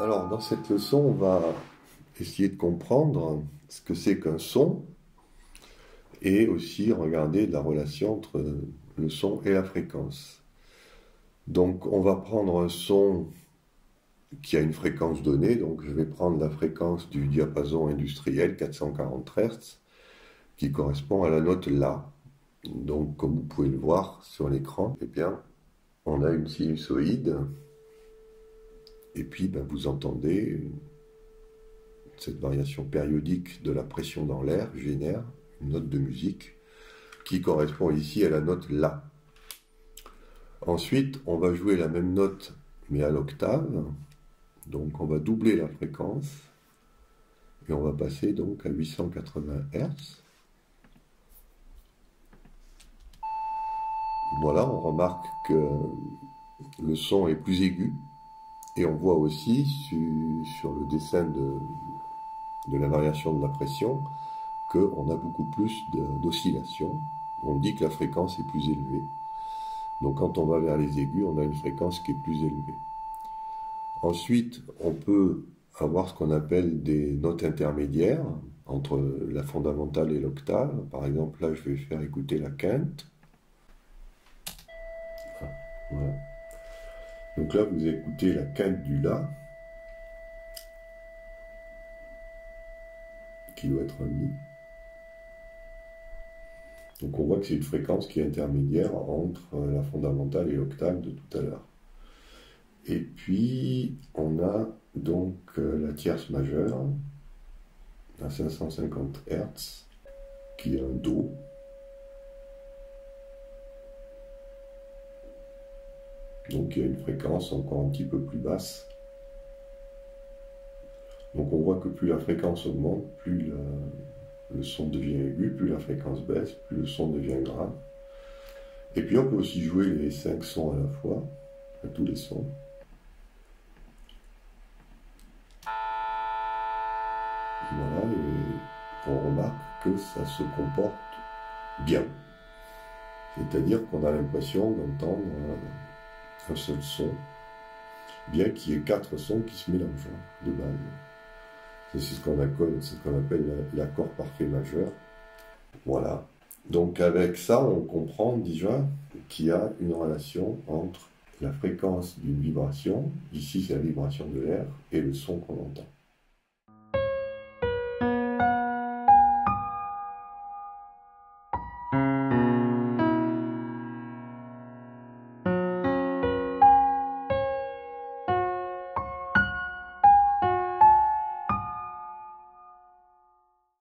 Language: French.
Alors, dans cette leçon, on va essayer de comprendre ce que c'est qu'un son et aussi regarder la relation entre le son et la fréquence. Donc, on va prendre un son qui a une fréquence donnée. Donc, je vais prendre la fréquence du diapason industriel, 440 Hz, qui correspond à la note La. Donc, comme vous pouvez le voir sur l'écran, eh bien, on a une sinusoïde. Et puis, vous entendez cette variation périodique de la pression dans l'air génère une note de musique qui correspond ici à la note La. Ensuite, on va jouer la même note, mais à l'octave. Donc, on va doubler la fréquence et on va passer donc à 880 Hz. Voilà, on remarque que le son est plus aigu. Et on voit aussi sur le dessin de la variation de la pression qu'on a beaucoup plus d'oscillations. On dit que la fréquence est plus élevée. Donc quand on va vers les aigus, on a une fréquence qui est plus élevée. Ensuite, on peut avoir ce qu'on appelle des notes intermédiaires entre la fondamentale et l'octave. Par exemple, là, je vais faire écouter la quinte. Voilà. Donc là, vous écoutez la quinte du La, qui doit être un Mi. Donc on voit que c'est une fréquence qui est intermédiaire entre la fondamentale et l'octave de tout à l'heure. Et puis, on a donc la tierce majeure, à 550 Hz, qui est un Do. Donc il y a une fréquence encore un petit peu plus basse. Donc on voit que plus la fréquence augmente, plus le son devient aigu, plus la fréquence baisse, plus le son devient grave. Et puis on peut aussi jouer les 5 sons à la fois, à tous les sons. Voilà, et on remarque que ça se comporte bien. C'est-à-dire qu'on a l'impression d'entendre un seul son, bien qu'il y ait 4 sons qui se mélangent de base. C'est ce qu'on appelle l'accord parfait majeur. Voilà. Donc avec ça, on comprend déjà qu'il y a une relation entre la fréquence d'une vibration, ici c'est la vibration de l'air, et le son qu'on entend.